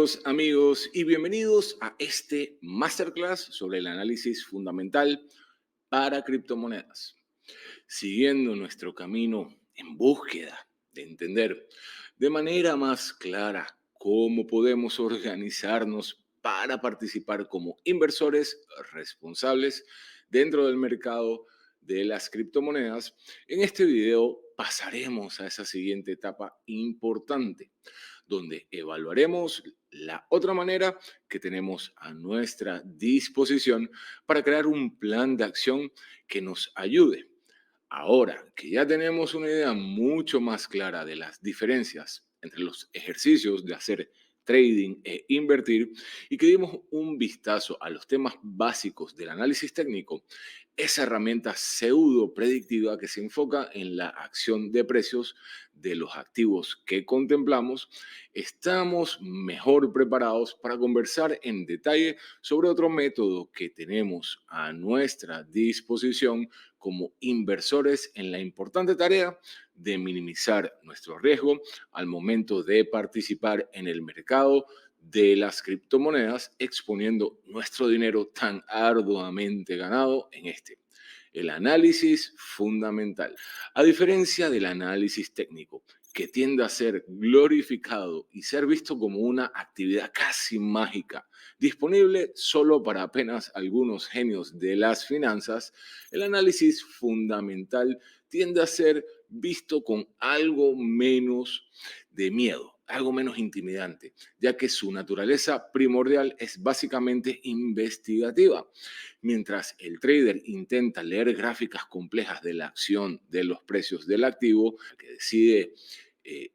Buenos amigos y bienvenidos a este masterclass sobre el análisis fundamental para criptomonedas. Siguiendo nuestro camino en búsqueda de entender de manera más clara cómo podemos organizarnos para participar como inversores responsables dentro del mercado de las criptomonedas, en este video pasaremos a esa siguiente etapa importante donde evaluaremos la otra manera que tenemos a nuestra disposición para crear un plan de acción que nos ayude. Ahora que ya tenemos una idea mucho más clara de las diferencias entre los ejercicios de hacer trading e invertir y que dimos un vistazo a los temas básicos del análisis técnico, esa herramienta pseudo predictiva que se enfoca en la acción de precios de los activos que contemplamos, estamos mejor preparados para conversar en detalle sobre otro método que tenemos a nuestra disposición como inversores en la importante tarea de minimizar nuestro riesgo al momento de participar en el mercado de las criptomonedas, exponiendo nuestro dinero tan arduamente ganado en este. El análisis fundamental. A diferencia del análisis técnico, que tiende a ser glorificado y ser visto como una actividad casi mágica, disponible solo para apenas algunos genios de las finanzas, el análisis fundamental tiende a ser visto con algo menos de miedo, algo menos intimidante, ya que su naturaleza primordial es básicamente investigativa. Mientras el trader intenta leer gráficas complejas de la acción de los precios del activo que decide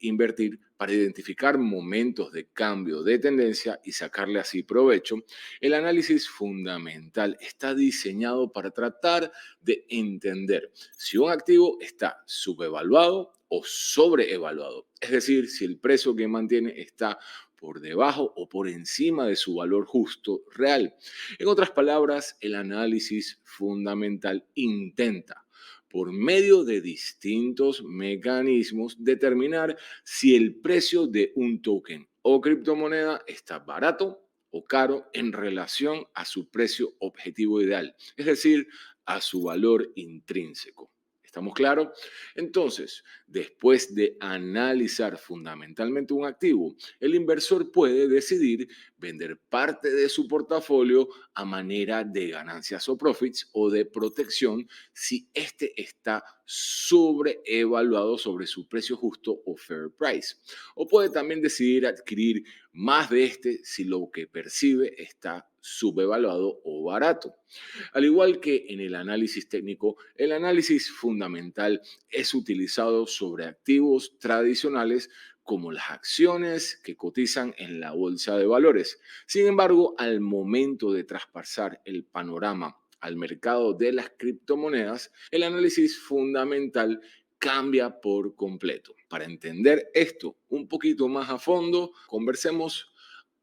invertir para identificar momentos de cambio de tendencia y sacarle así provecho, el análisis fundamental está diseñado para tratar de entender si un activo está subevaluado o sobreevaluado. Es decir, si el precio que mantiene está por debajo o por encima de su valor justo real. En otras palabras, el análisis fundamental intenta, por medio de distintos mecanismos, determinar si el precio de un token o criptomoneda está barato o caro en relación a su precio objetivo ideal, es decir, a su valor intrínseco. ¿Estamos claros? Entonces, después de analizar fundamentalmente un activo, el inversor puede decidir vender parte de su portafolio a manera de ganancias o profits o de protección si este está sobreevaluado sobre su precio justo o fair price. O puede también decidir adquirir más de este si lo que percibe está subevaluado o barato. Al igual que en el análisis técnico, el análisis fundamental es utilizado sobre activos tradicionales como las acciones que cotizan en la bolsa de valores. Sin embargo, al momento de traspasar el panorama al mercado de las criptomonedas, el análisis fundamental cambia por completo. Para entender esto un poquito más a fondo, conversemos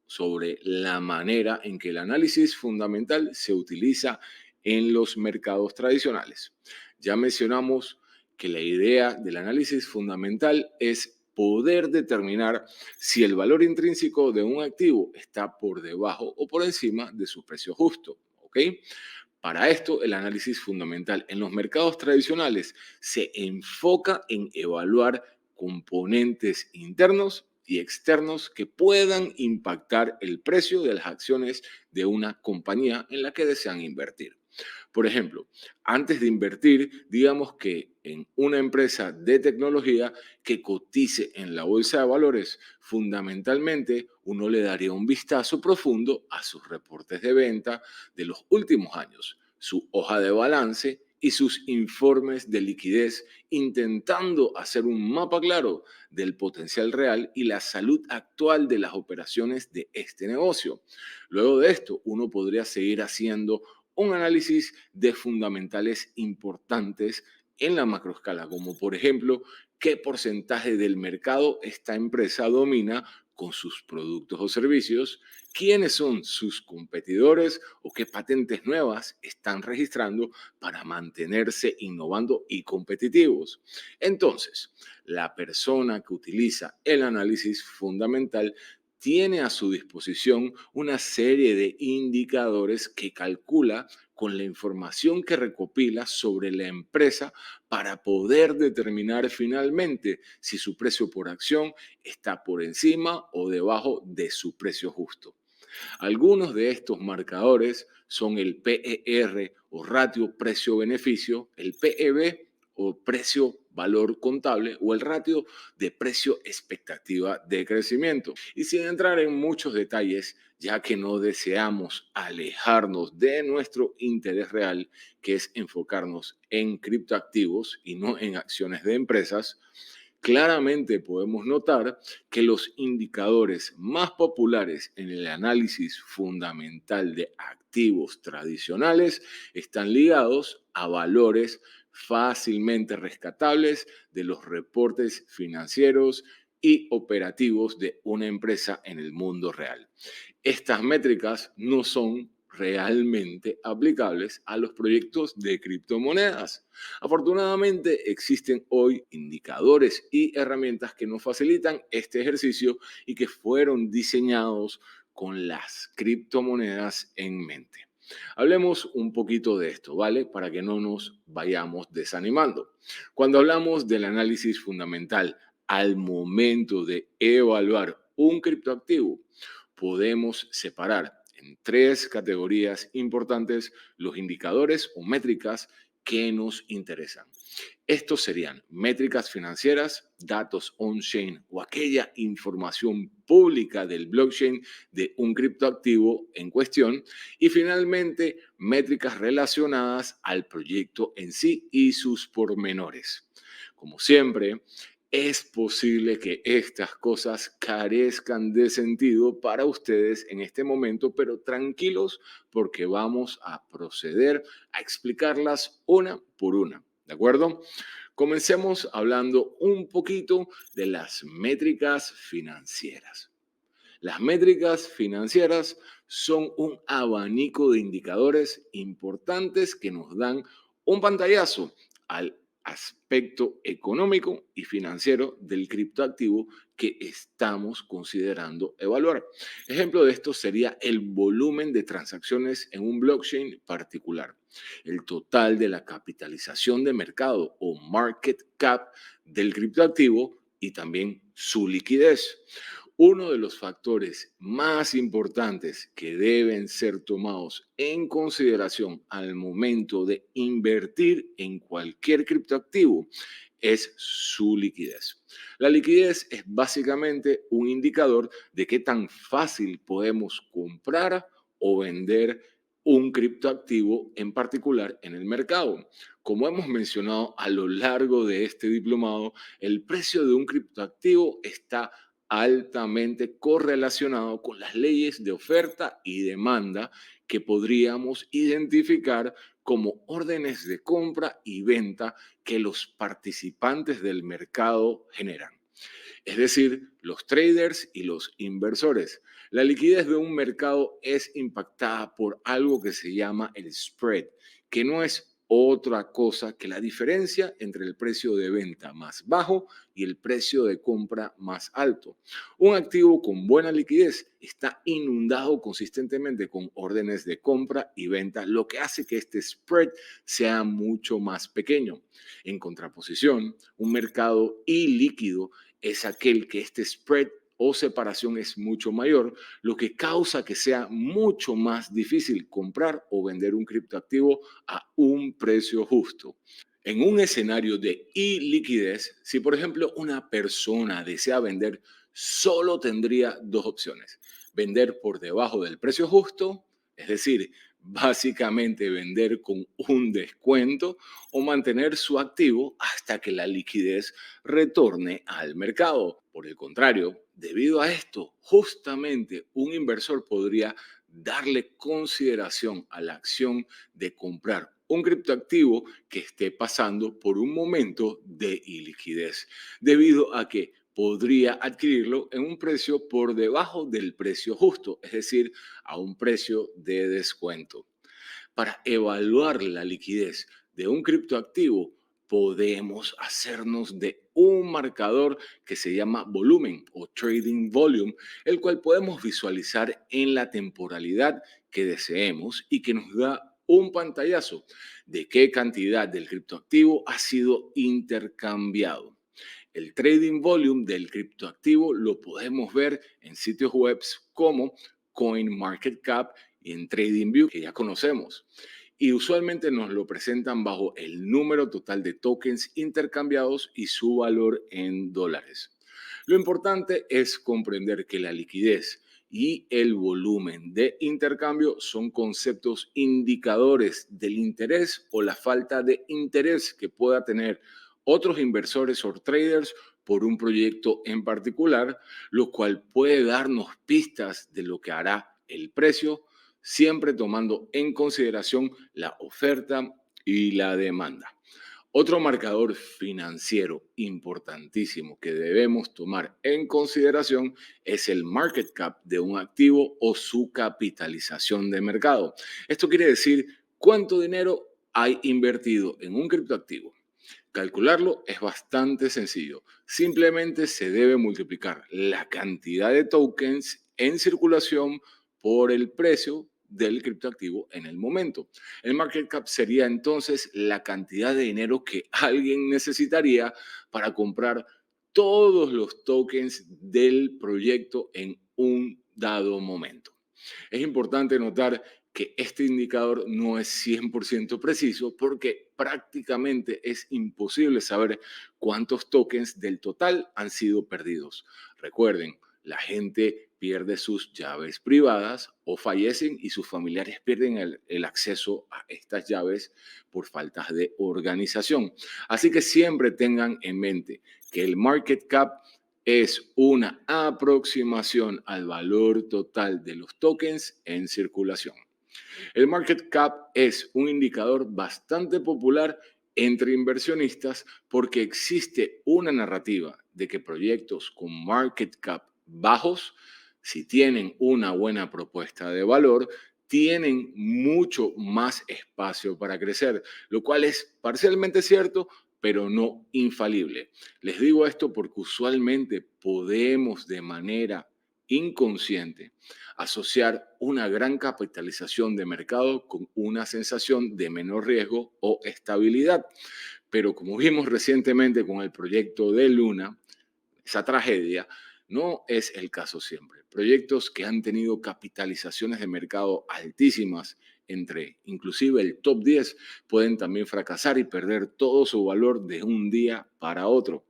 sobre la manera en que el análisis fundamental se utiliza en los mercados tradicionales. Ya mencionamos que la idea del análisis fundamental es poder determinar si el valor intrínseco de un activo está por debajo o por encima de su precio justo. ¿Ok? Para esto, el análisis fundamental en los mercados tradicionales se enfoca en evaluar componentes internos y externos que puedan impactar el precio de las acciones de una compañía en la que desean invertir. Por ejemplo, antes de invertir, digamos que en una empresa de tecnología que cotice en la bolsa de valores, fundamentalmente uno le daría un vistazo profundo a sus reportes de venta de los últimos años, su hoja de balance y sus informes de liquidez, intentando hacer un mapa claro del potencial real y la salud actual de las operaciones de este negocio. Luego de esto, uno podría seguir haciendo un análisis de fundamentales importantes en la macroescala, como por ejemplo, qué porcentaje del mercado esta empresa domina con sus productos o servicios, quiénes son sus competidores o qué patentes nuevas están registrando para mantenerse innovando y competitivos. Entonces, la persona que utiliza el análisis fundamental tiene a su disposición una serie de indicadores que calcula con la información que recopila sobre la empresa para poder determinar finalmente si su precio por acción está por encima o debajo de su precio justo. Algunos de estos marcadores son el PER o ratio precio-beneficio, el PEB o precio valor contable o el ratio de precio expectativa de crecimiento. Y sin entrar en muchos detalles, ya que no deseamos alejarnos de nuestro interés real, que es enfocarnos en criptoactivos y no en acciones de empresas, claramente podemos notar que los indicadores más populares en el análisis fundamental de activos tradicionales están ligados a valores fácilmente rescatables de los reportes financieros y operativos de una empresa en el mundo real. Estas métricas no son realmente aplicables a los proyectos de criptomonedas. Afortunadamente existen hoy indicadores y herramientas que nos facilitan este ejercicio y que fueron diseñados con las criptomonedas en mente. Hablemos un poquito de esto, ¿vale? Para que no nos vayamos desanimando. Cuando hablamos del análisis fundamental al momento de evaluar un criptoactivo, podemos separar en tres categorías importantes los indicadores o métricas que nos interesan. Estos serían métricas financieras, datos on-chain o aquella información pública del blockchain de un criptoactivo en cuestión. Y finalmente, métricas relacionadas al proyecto en sí y sus pormenores. Como siempre, es posible que estas cosas carezcan de sentido para ustedes en este momento, pero tranquilos porque vamos a proceder a explicarlas una por una. ¿De acuerdo? Comencemos hablando un poquito de las métricas financieras. Las métricas financieras son un abanico de indicadores importantes que nos dan un pantallazo al aspecto económico y financiero del criptoactivo que estamos considerando evaluar. Ejemplo de esto sería el volumen de transacciones en un blockchain particular, el total de la capitalización de mercado o market cap del criptoactivo y también su liquidez. Uno de los factores más importantes que deben ser tomados en consideración al momento de invertir en cualquier criptoactivo es su liquidez. La liquidez es básicamente un indicador de qué tan fácil podemos comprar o vender un criptoactivo en particular en el mercado. Como hemos mencionado a lo largo de este diplomado, el precio de un criptoactivo está altamente correlacionado con las leyes de oferta y demanda que podríamos identificar como órdenes de compra y venta que los participantes del mercado generan. Es decir, los traders y los inversores. La liquidez de un mercado es impactada por algo que se llama el spread, que no es otra cosa que la diferencia entre el precio de venta más bajo y el precio de compra más alto. Un activo con buena liquidez está inundado consistentemente con órdenes de compra y venta, lo que hace que este spread sea mucho más pequeño. En contraposición, un mercado ilíquido es aquel que este spread o separación es mucho mayor, lo que causa que sea mucho más difícil comprar o vender un criptoactivo a un precio justo. En un escenario de iliquidez, si por ejemplo una persona desea vender, solo tendría dos opciones: vender por debajo del precio justo, es decir, básicamente vender con un descuento, o mantener su activo hasta que la liquidez retorne al mercado. Por el contrario, debido a esto, justamente un inversor podría darle consideración a la acción de comprar un criptoactivo que esté pasando por un momento de iliquidez, debido a que podría adquirirlo en un precio por debajo del precio justo, es decir, a un precio de descuento. Para evaluar la liquidez de un criptoactivo, podemos hacernos de un marcador que se llama volumen o trading volume, el cual podemos visualizar en la temporalidad que deseemos y que nos da un pantallazo de qué cantidad del criptoactivo ha sido intercambiado. El trading volume del criptoactivo lo podemos ver en sitios web como CoinMarketCap y en TradingView, que ya conocemos. Y usualmente nos lo presentan bajo el número total de tokens intercambiados y su valor en dólares. Lo importante es comprender que la liquidez y el volumen de intercambio son conceptos indicadores del interés o la falta de interés que pueda tener otros inversores o traders por un proyecto en particular, lo cual puede darnos pistas de lo que hará el precio, siempre tomando en consideración la oferta y la demanda. Otro marcador financiero importantísimo que debemos tomar en consideración es el market cap de un activo o su capitalización de mercado. Esto quiere decir cuánto dinero hay invertido en un criptoactivo. Calcularlo es bastante sencillo. Simplemente se debe multiplicar la cantidad de tokens en circulación por el precio del criptoactivo en el momento. El market cap sería entonces la cantidad de dinero que alguien necesitaría para comprar todos los tokens del proyecto en un dado momento. Es importante notar que este indicador no es 100% preciso porque prácticamente es imposible saber cuántos tokens del total han sido perdidos. Recuerden, la gente pierde sus llaves privadas o fallecen y sus familiares pierden el acceso a estas llaves por faltas de organización. Así que siempre tengan en mente que el market cap es una aproximación al valor total de los tokens en circulación. El market cap es un indicador bastante popular entre inversionistas porque existe una narrativa de que proyectos con market cap bajos, si tienen una buena propuesta de valor, tienen mucho más espacio para crecer, lo cual es parcialmente cierto, pero no infalible. Les digo esto porque usualmente podemos de manera inconsciente asociar una gran capitalización de mercado con una sensación de menor riesgo o estabilidad. Pero como vimos recientemente con el proyecto de Luna, esa tragedia, no es el caso siempre. Proyectos que han tenido capitalizaciones de mercado altísimas, entre inclusive el top 10, pueden también fracasar y perder todo su valor de un día para otro.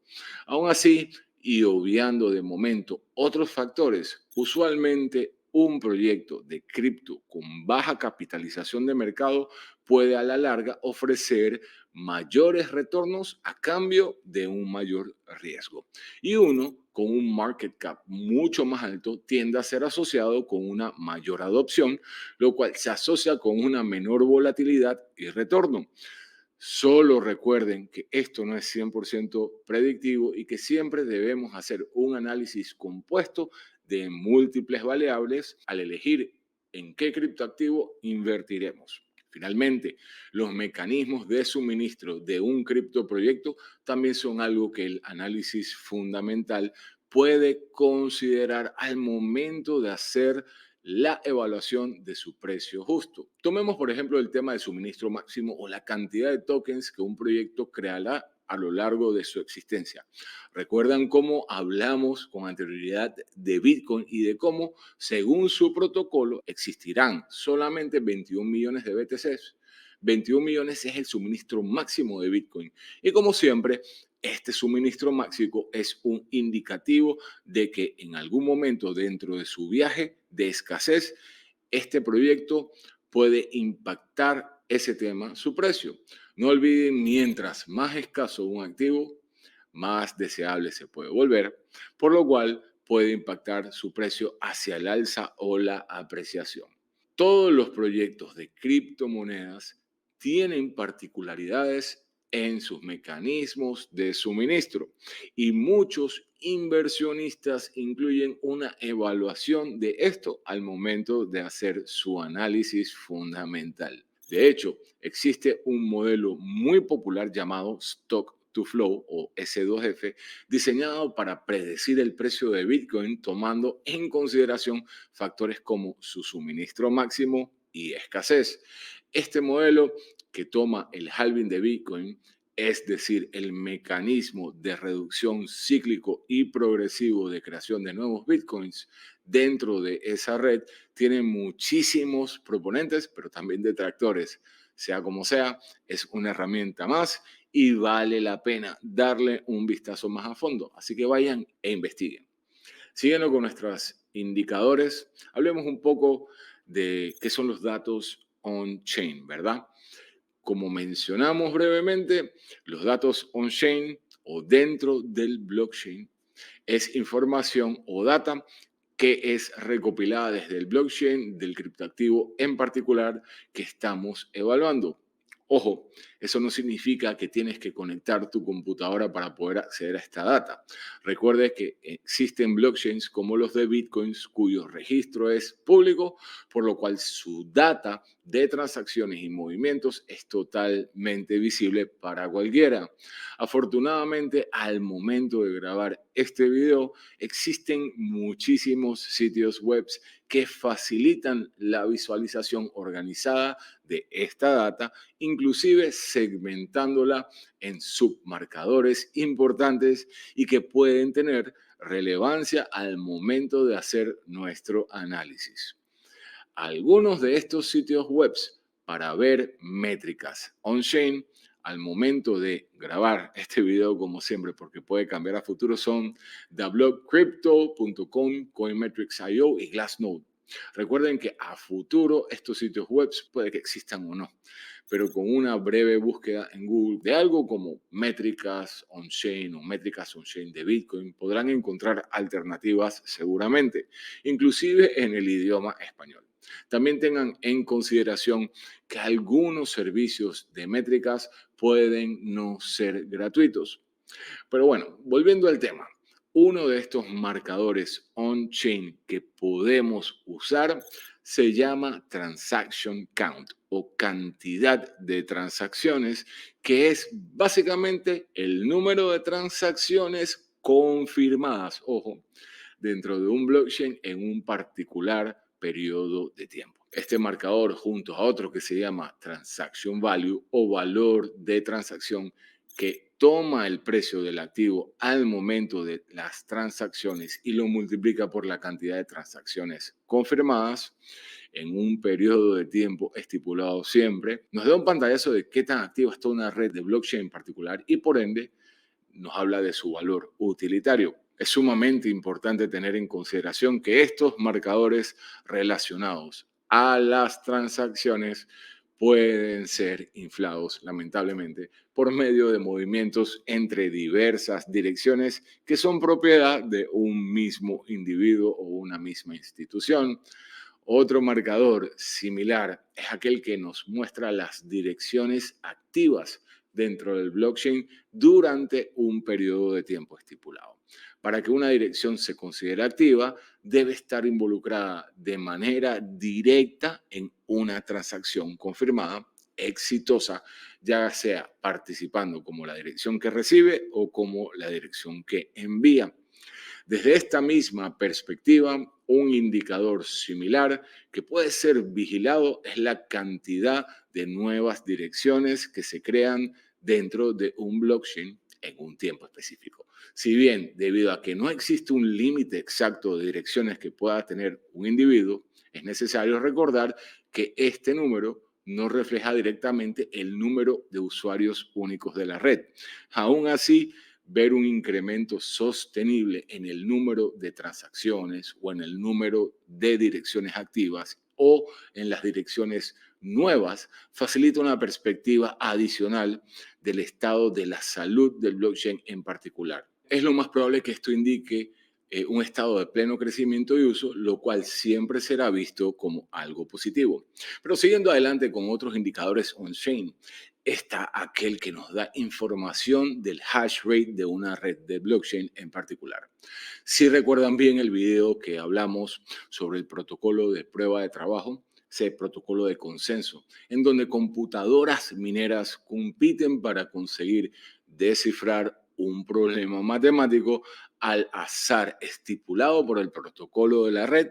Aún así, y obviando de momento otros factores, usualmente un proyecto de cripto con baja capitalización de mercado puede a la larga ofrecer mayores retornos a cambio de un mayor riesgo. Y uno con un market cap mucho más alto tiende a ser asociado con una mayor adopción, lo cual se asocia con una menor volatilidad y retorno. Solo recuerden que esto no es 100% predictivo y que siempre debemos hacer un análisis compuesto de múltiples variables al elegir en qué criptoactivo invertiremos. Finalmente, los mecanismos de suministro de un criptoproyecto también son algo que el análisis fundamental puede considerar al momento de hacer la evaluación de su precio justo. Tomemos, por ejemplo, el tema de suministro máximo o la cantidad de tokens que un proyecto creará a lo largo de su existencia. ¿Recuerdan cómo hablamos con anterioridad de Bitcoin y de cómo, según su protocolo, existirán solamente 21 millones de BTCs? 21 millones es el suministro máximo de Bitcoin. Y como siempre, este suministro máximo es un indicativo de que en algún momento dentro de su viaje de escasez, este proyecto puede impactar ese tema, su precio. No olviden, mientras más escaso un activo, más deseable se puede volver, por lo cual puede impactar su precio hacia el alza o la apreciación. Todos los proyectos de criptomonedas tienen particularidades en sus mecanismos de suministro y muchos inversionistas incluyen una evaluación de esto al momento de hacer su análisis fundamental. De hecho, existe un modelo muy popular llamado Stock to Flow o S2F, diseñado para predecir el precio de Bitcoin tomando en consideración factores como su suministro máximo y escasez. Este modelo, que toma el halving de Bitcoin, es decir, el mecanismo de reducción cíclico y progresivo de creación de nuevos Bitcoins dentro de esa red, tiene muchísimos proponentes, pero también detractores. Sea como sea, es una herramienta más y vale la pena darle un vistazo más a fondo. Así que vayan e investiguen. Siguiendo con nuestros indicadores, hablemos un poco de qué son los datos on-chain, ¿verdad? Como mencionamos brevemente, los datos on-chain o dentro del blockchain es información o data que es recopilada desde el blockchain del criptoactivo en particular que estamos evaluando. Ojo, eso no significa que tienes que conectar tu computadora para poder acceder a esta data. Recuerde que existen blockchains como los de Bitcoins cuyo registro es público, por lo cual su data de transacciones y movimientos es totalmente visible para cualquiera. Afortunadamente, al momento de grabar este video, existen muchísimos sitios web que facilitan la visualización organizada de esta data, inclusive segmentándola en submarcadores importantes y que pueden tener relevancia al momento de hacer nuestro análisis. Algunos de estos sitios web para ver métricas on-chain al momento de grabar este video, como siempre, porque puede cambiar a futuro, son theblogcrypto.com, Coinmetrics.io y Glassnode. Recuerden que a futuro estos sitios web puede que existan o no, pero con una breve búsqueda en Google de algo como métricas on-chain o métricas on-chain de Bitcoin, podrán encontrar alternativas seguramente, inclusive en el idioma español. También tengan en consideración que algunos servicios de métricas pueden no ser gratuitos. Pero bueno, volviendo al tema, uno de estos marcadores on-chain que podemos usar se llama Transaction Count o cantidad de transacciones, que es básicamente el número de transacciones confirmadas, ojo, dentro de un blockchain en un particular periodo de tiempo. Este marcador, junto a otro que se llama Transaction Value o valor de transacción, que toma el precio del activo al momento de las transacciones y lo multiplica por la cantidad de transacciones confirmadas en un periodo de tiempo estipulado siempre, nos da un pantallazo de qué tan activa está una red de blockchain en particular y por ende nos habla de su valor utilitario. Es sumamente importante tener en consideración que estos marcadores relacionados a las transacciones pueden ser inflados, lamentablemente, por medio de movimientos entre diversas direcciones que son propiedad de un mismo individuo o una misma institución. Otro marcador similar es aquel que nos muestra las direcciones activas dentro del blockchain durante un periodo de tiempo estipulado. Para que una dirección se considere activa, debe estar involucrada de manera directa en una transacción confirmada, exitosa, ya sea participando como la dirección que recibe o como la dirección que envía. Desde esta misma perspectiva, un indicador similar que puede ser vigilado es la cantidad de nuevas direcciones que se crean dentro de un blockchain en un tiempo específico. Si bien, debido a que no existe un límite exacto de direcciones que pueda tener un individuo, es necesario recordar que este número no refleja directamente el número de usuarios únicos de la red. Aún así, ver un incremento sostenible en el número de transacciones o en el número de direcciones activas o en las direcciones nuevas facilita una perspectiva adicional del estado de la salud del blockchain en particular. Es lo más probable que esto indique un estado de pleno crecimiento y uso, lo cual siempre será visto como algo positivo. Pero siguiendo adelante con otros indicadores on-chain, está aquel que nos da información del hash rate de una red de blockchain en particular. Si recuerdan bien el video que hablamos sobre el protocolo de prueba de trabajo, ese protocolo de consenso, en donde computadoras mineras compiten para conseguir descifrar un problema matemático al azar estipulado por el protocolo de la red.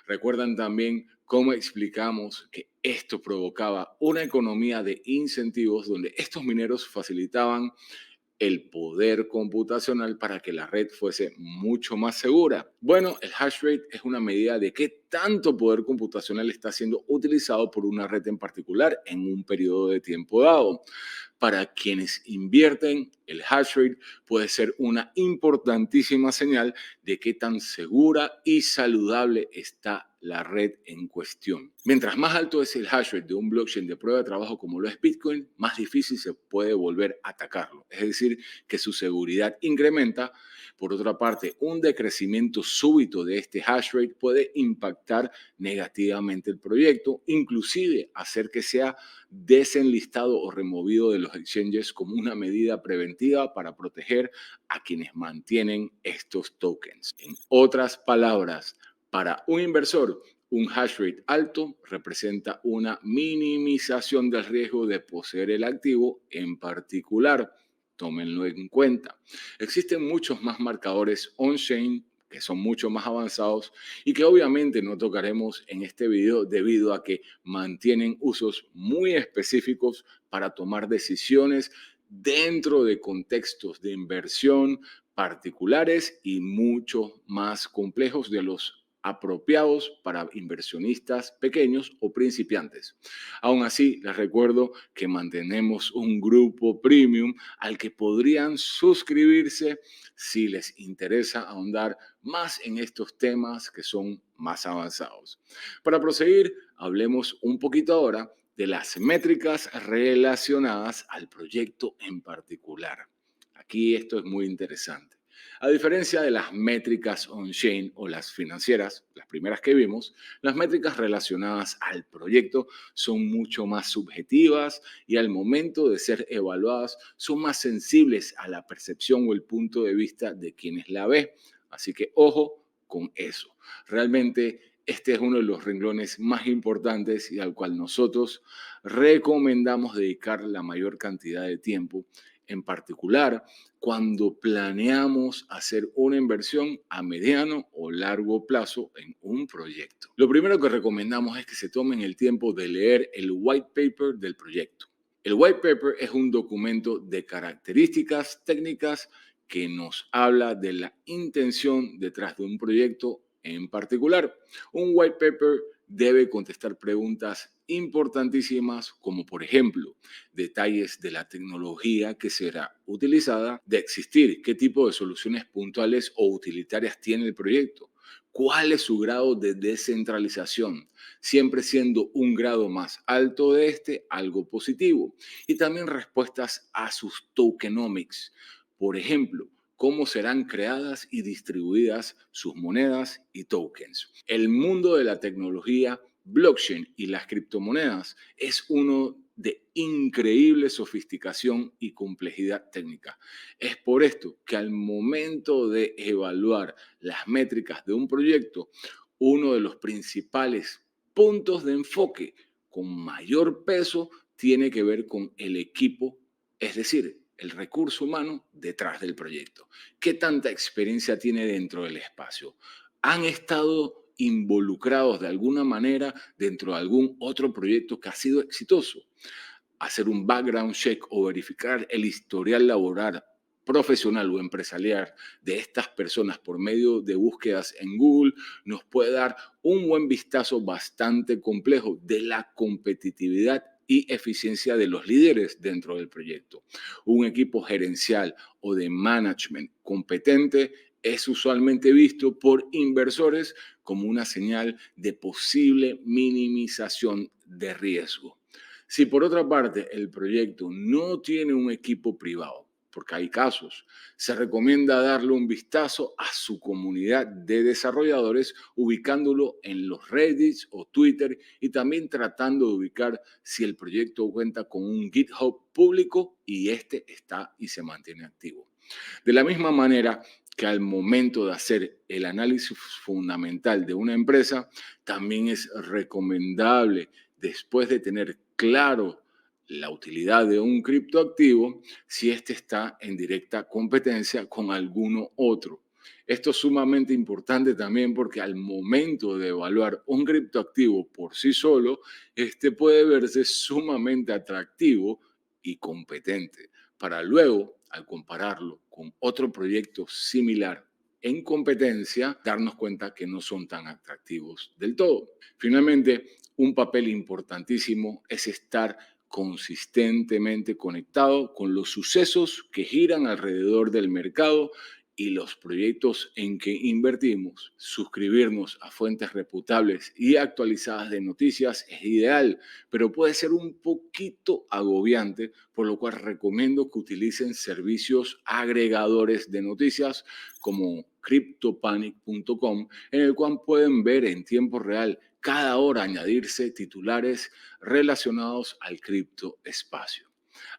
Recuerdan también cómo explicamos que esto provocaba una economía de incentivos donde estos mineros facilitaban el poder computacional para que la red fuese mucho más segura. Bueno, el hash rate es una medida de qué tanto poder computacional está siendo utilizado por una red en particular en un periodo de tiempo dado. Para quienes invierten, el hash rate puede ser una importantísima señal de qué tan segura y saludable está la red en cuestión. Mientras más alto es el hash rate de un blockchain de prueba de trabajo como lo es Bitcoin, más difícil se puede volver a atacarlo. Es decir, que su seguridad incrementa. Por otra parte, un decrecimiento súbito de este hash rate puede impactar negativamente el proyecto, inclusive hacer que sea desenlistado o removido de los exchanges como una medida preventiva para proteger a quienes mantienen estos tokens. En otras palabras, para un inversor, un hash rate alto representa una minimización del riesgo de poseer el activo en particular. Tómenlo en cuenta. Existen muchos más marcadores on-chain que son mucho más avanzados y que obviamente no tocaremos en este video debido a que mantienen usos muy específicos para tomar decisiones dentro de contextos de inversión particulares y mucho más complejos de los apropiados para inversionistas pequeños o principiantes. Aún así, les recuerdo que mantenemos un grupo premium al que podrían suscribirse si les interesa ahondar más en estos temas que son más avanzados. Para proseguir, hablemos un poquito ahora de las métricas relacionadas al proyecto en particular. Aquí esto es muy interesante. A diferencia de las métricas on-chain o las financieras, las primeras que vimos, las métricas relacionadas al proyecto son mucho más subjetivas y al momento de ser evaluadas son más sensibles a la percepción o el punto de vista de quienes la ven. Así que ojo con eso. Realmente este es uno de los renglones más importantes y al cual nosotros recomendamos dedicar la mayor cantidad de tiempo, en particular cuando planeamos hacer una inversión a mediano o largo plazo en un proyecto. Lo primero que recomendamos es que se tomen el tiempo de leer el white paper del proyecto. El white paper es un documento de características técnicas que nos habla de la intención detrás de un proyecto en particular. Un white paper debe contestar preguntas importantísimas como por ejemplo detalles de la tecnología que será utilizada, de existir, qué tipo de soluciones puntuales o utilitarias tiene el proyecto, cuál es su grado de descentralización, siempre siendo un grado más alto de este algo positivo, y también respuestas a sus tokenomics. Por ejemplo, cómo serán creadas y distribuidas sus monedas y tokens. El mundo de la tecnología blockchain y las criptomonedas es uno de increíble sofisticación y complejidad técnica. Es por esto que al momento de evaluar las métricas de un proyecto, uno de los principales puntos de enfoque con mayor peso tiene que ver con el equipo, es decir, el recurso humano detrás del proyecto. ¿Qué tanta experiencia tiene dentro del espacio? ¿Han estado involucrados de alguna manera dentro de algún otro proyecto que ha sido exitoso? Hacer un background check o verificar el historial laboral profesional o empresarial de estas personas por medio de búsquedas en Google nos puede dar un buen vistazo bastante complejo de la competitividad y eficiencia de los líderes dentro del proyecto. Un equipo gerencial o de management competente es usualmente visto por inversores como una señal de posible minimización de riesgo. Si por otra parte el proyecto no tiene un equipo privado, porque hay casos, se recomienda darle un vistazo a su comunidad de desarrolladores ubicándolo en los Reddits o Twitter y también tratando de ubicar si el proyecto cuenta con un GitHub público y este está y se mantiene activo. De la misma manera, que al momento de hacer el análisis fundamental de una empresa, también es recomendable, después de tener claro la utilidad de un criptoactivo, si éste está en directa competencia con alguno otro. Esto es sumamente importante también porque al momento de evaluar un criptoactivo por sí solo, este puede verse sumamente atractivo y competente, para luego, al compararlo con otro proyecto similar en competencia, darnos cuenta que no son tan atractivos del todo. Finalmente, un papel importantísimo es estar consistentemente conectado con los sucesos que giran alrededor del mercado y los proyectos en que invertimos. Suscribirnos a fuentes reputables y actualizadas de noticias es ideal, pero puede ser un poquito agobiante, por lo cual recomiendo que utilicen servicios agregadores de noticias como CryptoPanic.com, en el cual pueden ver en tiempo real cada hora añadirse titulares relacionados al criptoespacio.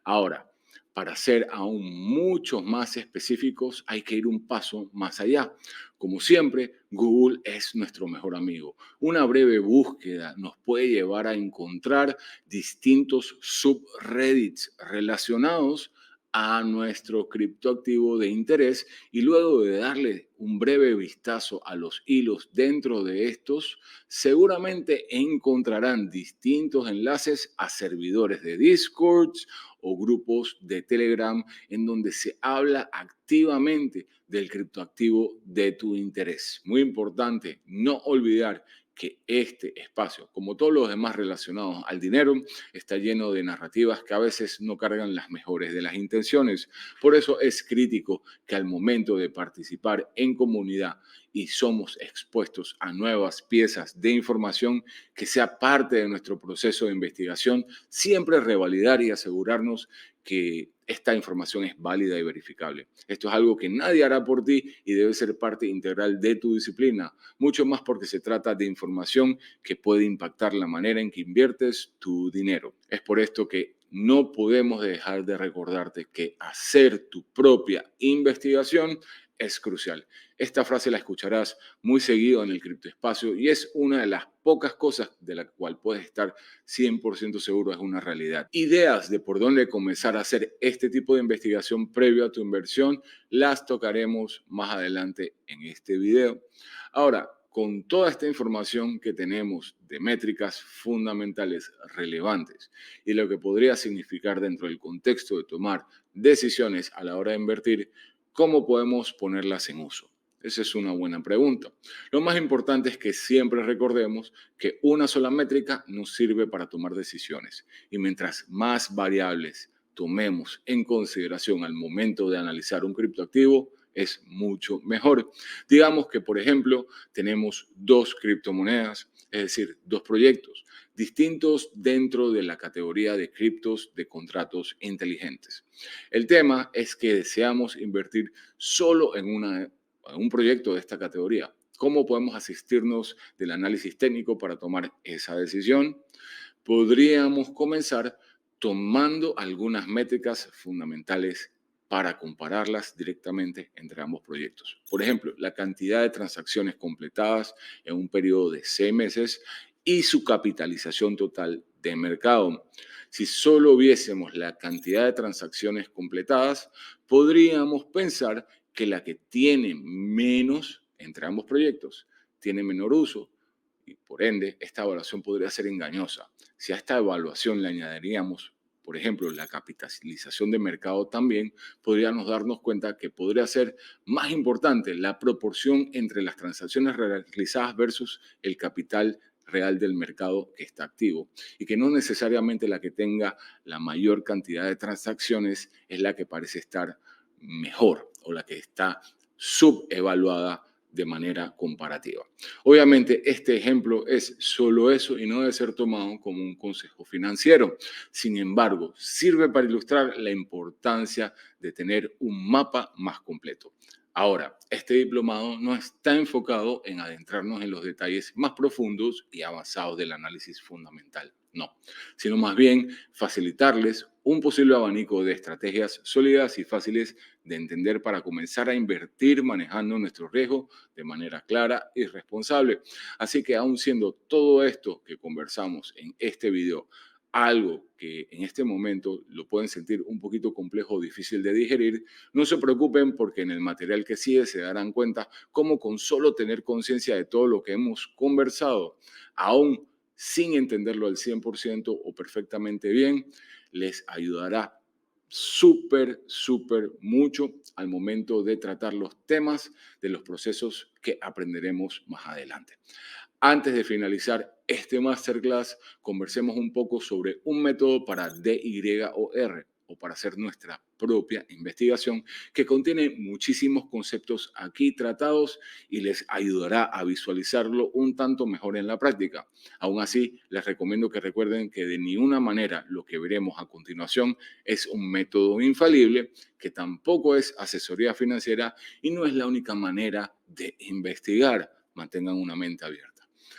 Ahora, para ser aún mucho más específicos, hay que ir un paso más allá. Como siempre, Google es nuestro mejor amigo. Una breve búsqueda nos puede llevar a encontrar distintos subreddits relacionados a nuestro criptoactivo de interés, y luego de darle un breve vistazo a los hilos dentro de estos, seguramente encontrarán distintos enlaces a servidores de Discord o grupos de Telegram en donde se habla activamente del criptoactivo de tu interés. Muy importante no olvidar que este espacio, como todos los demás relacionados al dinero, está lleno de narrativas que a veces no cargan las mejores de las intenciones. Por eso es crítico que al momento de participar en comunidad y somos expuestos a nuevas piezas de información, que sea parte de nuestro proceso de investigación, siempre revalidar y asegurarnos que esta información es válida y verificable. Esto es algo que nadie hará por ti y debe ser parte integral de tu disciplina, mucho más porque se trata de información que puede impactar la manera en que inviertes tu dinero. Es por esto que no podemos dejar de recordarte que hacer tu propia investigación es crucial. Esta frase la escucharás muy seguido en el criptoespacio y es una de las pocas cosas de la cual puedes estar 100% seguro es una realidad. Ideas de por dónde comenzar a hacer este tipo de investigación previo a tu inversión las tocaremos más adelante en este video. Ahora, con toda esta información que tenemos de métricas fundamentales relevantes y lo que podría significar dentro del contexto de tomar decisiones a la hora de invertir, ¿cómo podemos ponerlas en uso? Esa es una buena pregunta. Lo más importante es que siempre recordemos que una sola métrica nos sirve para tomar decisiones, y mientras más variables tomemos en consideración al momento de analizar un criptoactivo, es mucho mejor. Digamos que, por ejemplo, tenemos dos criptomonedas, es decir, dos proyectos distintos dentro de la categoría de criptos de contratos inteligentes. El tema es que deseamos invertir solo en un proyecto de esta categoría. ¿Cómo podemos asistirnos del análisis técnico para tomar esa decisión? Podríamos comenzar tomando algunas métricas fundamentales para compararlas directamente entre ambos proyectos. Por ejemplo, la cantidad de transacciones completadas en un periodo de 6 meses y su capitalización total de mercado. Si solo viésemos la cantidad de transacciones completadas, podríamos pensar que la que tiene menos entre ambos proyectos tiene menor uso, y por ende esta evaluación podría ser engañosa. Si a esta evaluación le añadiríamos, por ejemplo, la capitalización de mercado también, podríamos darnos cuenta que podría ser más importante la proporción entre las transacciones realizadas versus el capital real del mercado que está activo, y que no necesariamente la que tenga la mayor cantidad de transacciones es la que parece estar mejor o la que está subevaluada de manera comparativa. Obviamente, este ejemplo es solo eso y no debe ser tomado como un consejo financiero. Sin embargo, sirve para ilustrar la importancia de tener un mapa más completo. Ahora, este diplomado no está enfocado en adentrarnos en los detalles más profundos y avanzados del análisis fundamental. No, sino más bien facilitarles un posible abanico de estrategias sólidas y fáciles de entender para comenzar a invertir manejando nuestro riesgo de manera clara y responsable. Así que aun siendo todo esto que conversamos en este video algo que en este momento lo pueden sentir un poquito complejo o difícil de digerir, no se preocupen porque en el material que sigue se darán cuenta cómo con solo tener conciencia de todo lo que hemos conversado, aún sin entenderlo al 100% o perfectamente bien, les ayudará súper mucho al momento de tratar los temas de los procesos que aprenderemos más adelante. Antes de finalizar este masterclass, conversemos un poco sobre un método para DYOR o para hacer nuestra propia investigación que contiene muchísimos conceptos aquí tratados y les ayudará a visualizarlo un tanto mejor en la práctica. Aún así, les recomiendo que recuerden que de ninguna manera lo que veremos a continuación es un método infalible, que tampoco es asesoría financiera y no es la única manera de investigar. Mantengan una mente abierta.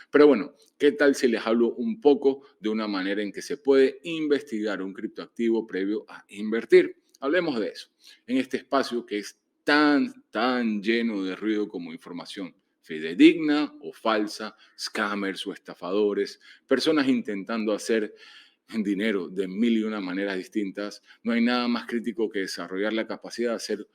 Pero bueno, ¿qué tal si les hablo un poco de una manera en que se puede investigar un criptoactivo previo a invertir? Hablemos de eso, en este espacio que es tan lleno de ruido como información fidedigna o falsa, scammers o estafadores, personas intentando hacer dinero de mil y una maneras distintas. No hay nada más crítico que desarrollar la capacidad de hacer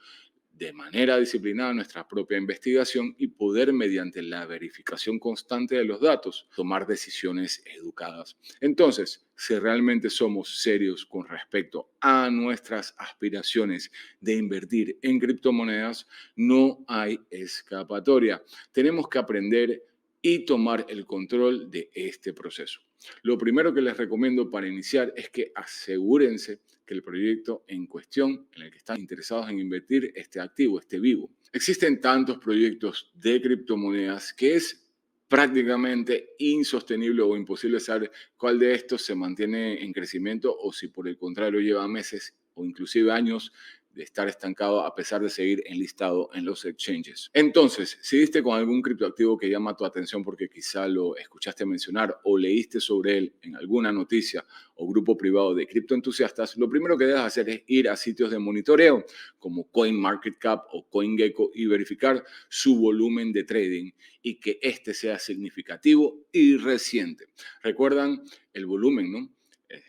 de manera disciplinada nuestra propia investigación y poder, mediante la verificación constante de los datos, tomar decisiones educadas. Entonces, si realmente somos serios con respecto a nuestras aspiraciones de invertir en criptomonedas, no hay escapatoria. Tenemos que aprender y tomar el control de este proceso. Lo primero que les recomiendo para iniciar es que asegúrense que el proyecto en cuestión en el que están interesados en invertir esté activo, esté vivo. Existen tantos proyectos de criptomonedas que es prácticamente insostenible o imposible saber cuál de estos se mantiene en crecimiento o si por el contrario lleva meses o inclusive años de estar estancado a pesar de seguir enlistado en los exchanges. Entonces, si diste con algún criptoactivo que llama tu atención porque quizá lo escuchaste mencionar o leíste sobre él en alguna noticia o grupo privado de criptoentusiastas, lo primero que debes hacer es ir a sitios de monitoreo como CoinMarketCap o CoinGecko y verificar su volumen de trading y que este sea significativo y reciente. ¿Recuerdan el volumen, no?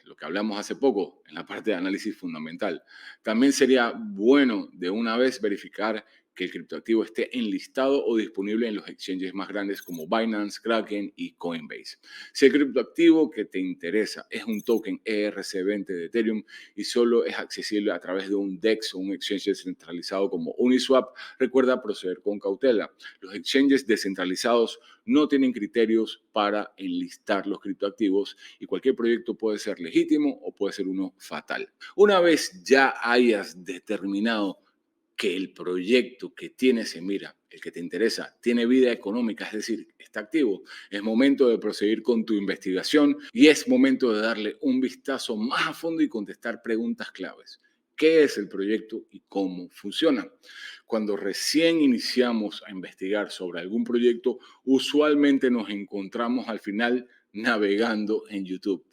Lo que hablamos hace poco en la parte de análisis fundamental. También sería bueno de una vez verificar que el criptoactivo esté enlistado o disponible en los exchanges más grandes como Binance, Kraken y Coinbase. Si el criptoactivo que te interesa es un token ERC20 de Ethereum y solo es accesible a través de un DEX o un exchange descentralizado como Uniswap, recuerda proceder con cautela. Los exchanges descentralizados no tienen criterios para enlistar los criptoactivos y cualquier proyecto puede ser legítimo o puede ser uno fatal. Una vez ya hayas determinado que el proyecto que tienes en mira, el que te interesa, tiene vida económica, es decir, está activo, es momento de proseguir con tu investigación y es momento de darle un vistazo más a fondo y contestar preguntas claves. ¿Qué es el proyecto y cómo funciona? Cuando recién iniciamos a investigar sobre algún proyecto, usualmente nos encontramos al final navegando en YouTube.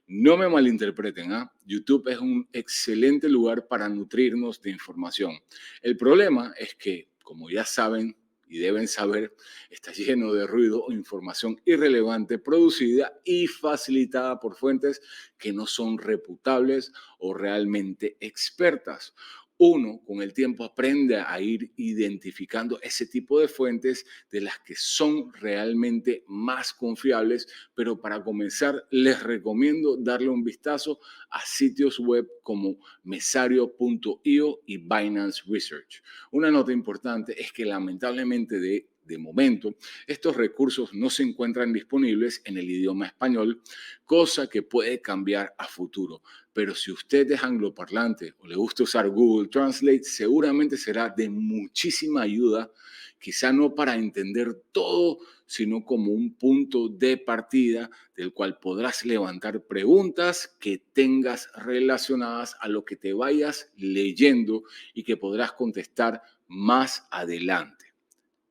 No me malinterpreten, ¿eh? YouTube es un excelente lugar para nutrirnos de información. El problema es que, como ya saben y deben saber, está lleno de ruido o información irrelevante producida y facilitada por fuentes que no son reputables o realmente expertas. Uno, con el tiempo, aprende a ir identificando ese tipo de fuentes de las que son realmente más confiables, pero para comenzar les recomiendo darle un vistazo a sitios web como mesario.io y Binance Research. Una nota importante es que lamentablemente de momento, estos recursos no se encuentran disponibles en el idioma español, cosa que puede cambiar a futuro. Pero si usted es angloparlante o le gusta usar Google Translate, seguramente será de muchísima ayuda, quizá no para entender todo, sino como un punto de partida del cual podrás levantar preguntas que tengas relacionadas a lo que te vayas leyendo y que podrás contestar más adelante.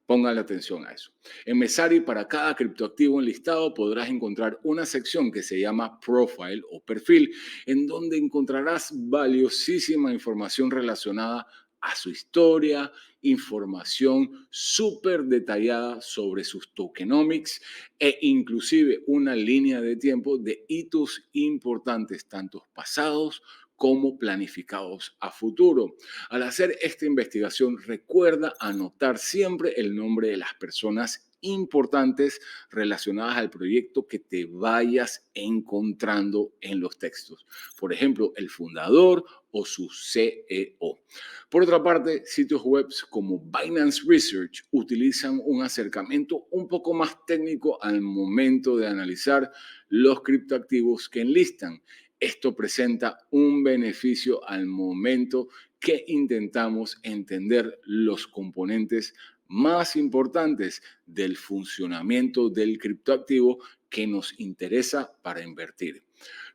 Póngale atención a eso. En Mesari, para cada criptoactivo enlistado, podrás encontrar una sección que se llama Profile o Perfil, en donde encontrarás valiosísima información relacionada a su historia, información súper detallada sobre sus tokenomics e inclusive una línea de tiempo de hitos importantes, tanto pasados como planificados a futuro. Al hacer esta investigación, recuerda anotar siempre el nombre de las personas importantes relacionadas al proyecto que te vayas encontrando en los textos. Por ejemplo, el fundador o su CEO. Por otra parte, sitios web como Binance Research utilizan un acercamiento un poco más técnico al momento de analizar los criptoactivos que enlistan. Esto presenta un beneficio al momento que intentamos entender los componentes más importantes del funcionamiento del criptoactivo que nos interesa para invertir.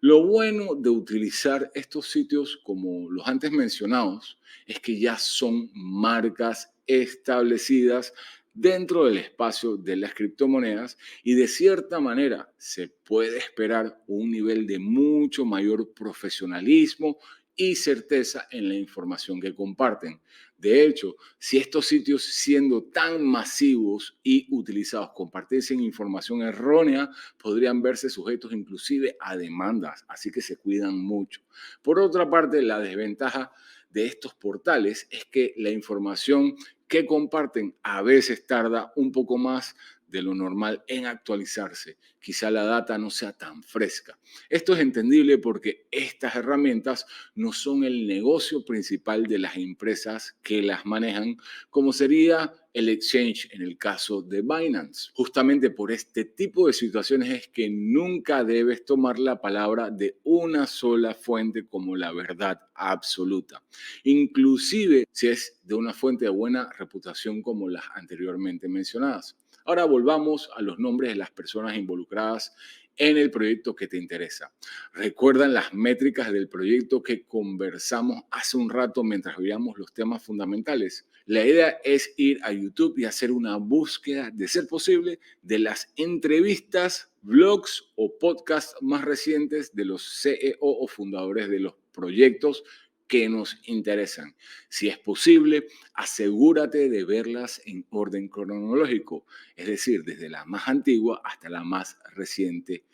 Lo bueno de utilizar estos sitios como los antes mencionados es que ya son marcas establecidas dentro del espacio de las criptomonedas y de cierta manera se puede esperar un nivel de mucho mayor profesionalismo y certeza en la información que comparten. De hecho, si estos sitios, siendo tan masivos y utilizados, compartiesen información errónea, podrían verse sujetos inclusive a demandas, así que se cuidan mucho. Por otra parte, la desventaja de estos portales es que la información que comparten a veces tarda un poco más de lo normal en actualizarse. Quizá la data no sea tan fresca. Esto es entendible porque estas herramientas no son el negocio principal de las empresas que las manejan, como sería el exchange en el caso de Binance. Justamente por este tipo de situaciones es que nunca debes tomar la palabra de una sola fuente como la verdad absoluta, inclusive si es de una fuente de buena reputación como las anteriormente mencionadas. Ahora volvamos a los nombres de las personas involucradas en el proyecto que te interesa. ¿Recuerdan las métricas del proyecto que conversamos hace un rato mientras veíamos los temas fundamentales? La idea es ir a YouTube y hacer una búsqueda, de ser posible, de las entrevistas, blogs o podcasts más recientes de los CEO o fundadores de los proyectos que nos interesan. Si es posible, asegúrate de verlas en orden cronológico, es decir, desde la más antigua hasta la más reciente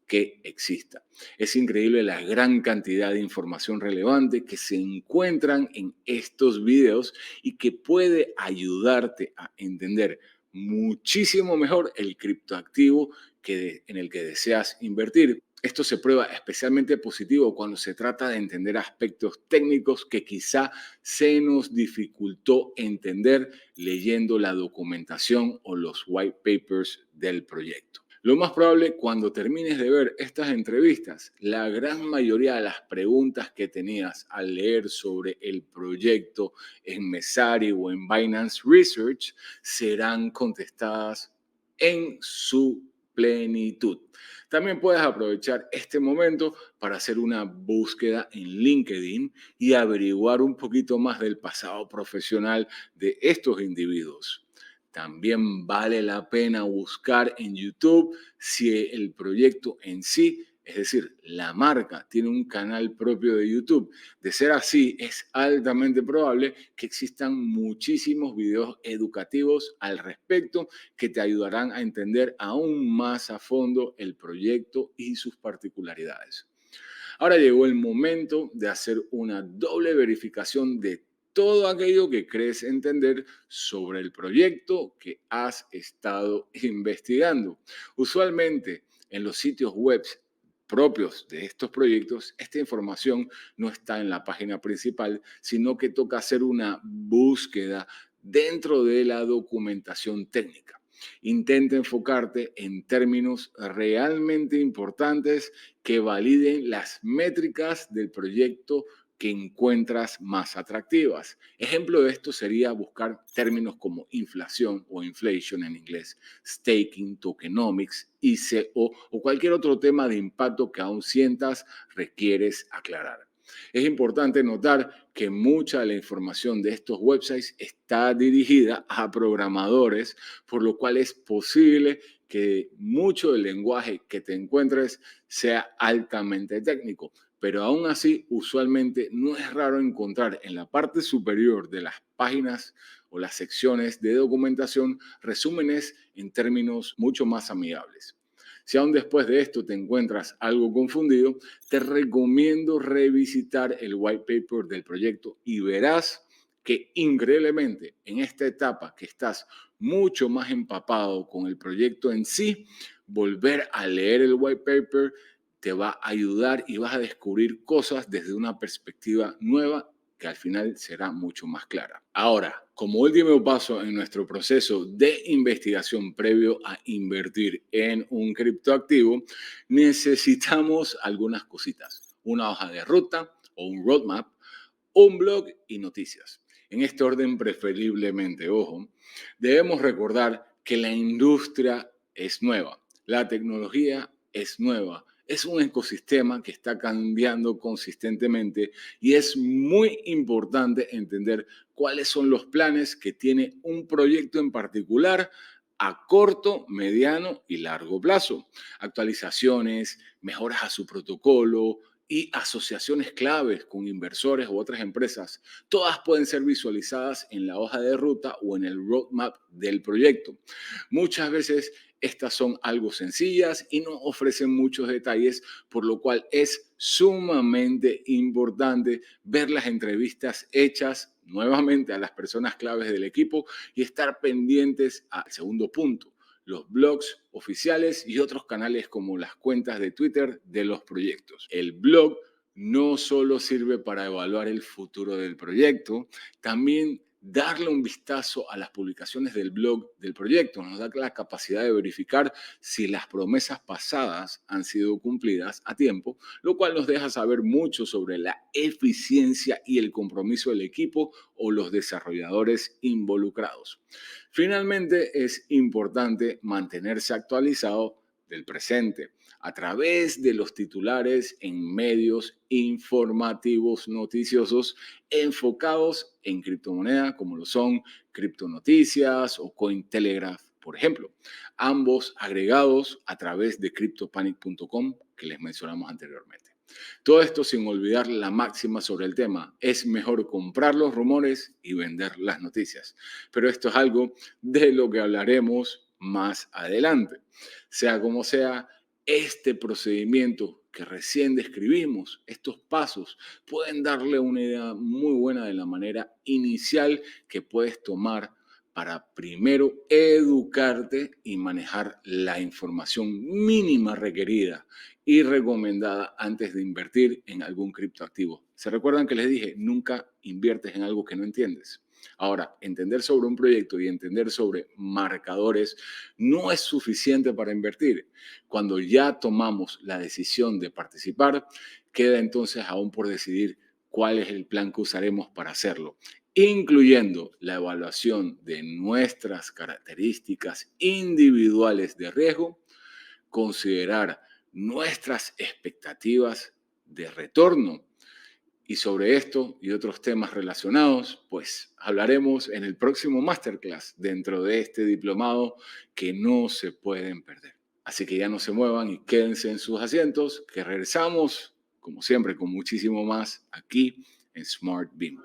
que exista. Es increíble la gran cantidad de información relevante que se encuentran en estos videos y que puede ayudarte a entender muchísimo mejor el criptoactivo en el que deseas invertir. Esto se prueba especialmente positivo cuando se trata de entender aspectos técnicos que quizá se nos dificultó entender leyendo la documentación o los white papers del proyecto. Lo más probable, cuando termines de ver estas entrevistas, la gran mayoría de las preguntas que tenías al leer sobre el proyecto en Messari o en Binance Research serán contestadas en su plenitud. También puedes aprovechar este momento para hacer una búsqueda en LinkedIn y averiguar un poquito más del pasado profesional de estos individuos. También vale la pena buscar en YouTube si el proyecto en sí, es decir, la marca, tiene un canal propio de YouTube. De ser así, es altamente probable que existan muchísimos videos educativos al respecto que te ayudarán a entender aún más a fondo el proyecto y sus particularidades. Ahora llegó el momento de hacer una doble verificación de todo aquello que crees entender sobre el proyecto que has estado investigando. Usualmente en los sitios web propios de estos proyectos, esta información no está en la página principal, sino que toca hacer una búsqueda dentro de la documentación técnica. Intenta enfocarte en términos realmente importantes que validen las métricas del proyecto que encuentras más atractivas. Ejemplo de esto sería buscar términos como inflación o inflation en inglés, staking, tokenomics, ICO o cualquier otro tema de impacto que aún sientas requieres aclarar. Es importante notar que mucha de la información de estos websites está dirigida a programadores, por lo cual es posible que mucho del lenguaje que te encuentres sea altamente técnico. Pero aún así, usualmente no es raro encontrar en la parte superior de las páginas o las secciones de documentación resúmenes en términos mucho más amigables. Si aún después de esto te encuentras algo confundido, te recomiendo revisitar el white paper del proyecto y verás que increíblemente en esta etapa que estás mucho más empapado con el proyecto en sí, volver a leer el white paper te va a ayudar y vas a descubrir cosas desde una perspectiva nueva que al final será mucho más clara. Ahora, como último paso en nuestro proceso de investigación previo a invertir en un criptoactivo, necesitamos algunas cositas. Una hoja de ruta o un roadmap, un blog y noticias. En este orden preferiblemente, ojo, debemos recordar que la industria es nueva, la tecnología es nueva, es un ecosistema que está cambiando consistentemente y es muy importante entender cuáles son los planes que tiene un proyecto en particular a corto, mediano y largo plazo. Actualizaciones, mejoras a su protocolo y asociaciones claves con inversores u otras empresas, todas pueden ser visualizadas en la hoja de ruta o en el roadmap del proyecto. Muchas veces estas son algo sencillas y no ofrecen muchos detalles, por lo cual es sumamente importante ver las entrevistas hechas nuevamente a las personas claves del equipo y estar pendientes al segundo punto, los blogs oficiales y otros canales como las cuentas de Twitter de los proyectos. El blog no solo sirve para evaluar el futuro del proyecto, también darle un vistazo a las publicaciones del blog del proyecto nos da la capacidad de verificar si las promesas pasadas han sido cumplidas a tiempo, lo cual nos deja saber mucho sobre la eficiencia y el compromiso del equipo o los desarrolladores involucrados. Finalmente, es importante mantenerse actualizado del presente a través de los titulares en medios informativos noticiosos enfocados en criptomoneda, como lo son Criptonoticias o Cointelegraph, por ejemplo, ambos agregados a través de CryptoPanic.com que les mencionamos anteriormente. Todo esto sin olvidar la máxima sobre el tema. Es mejor comprar los rumores y vender las noticias. Pero esto es algo de lo que hablaremos más adelante. Sea como sea, este procedimiento que recién describimos, estos pasos, pueden darle una idea muy buena de la manera inicial que puedes tomar para primero educarte y manejar la información mínima requerida y recomendada antes de invertir en algún criptoactivo. ¿Se recuerdan que les dije, nunca inviertes en algo que no entiendes? Ahora, entender sobre un proyecto y entender sobre marcadores no es suficiente para invertir. Cuando ya tomamos la decisión de participar, queda entonces aún por decidir cuál es el plan que usaremos para hacerlo, incluyendo la evaluación de nuestras características individuales de riesgo, considerar nuestras expectativas de retorno. Y sobre esto y otros temas relacionados, pues hablaremos en el próximo masterclass dentro de este diplomado que no se pueden perder. Así que ya no se muevan y quédense en sus asientos, que regresamos, como siempre, con muchísimo más aquí en Smart Beam.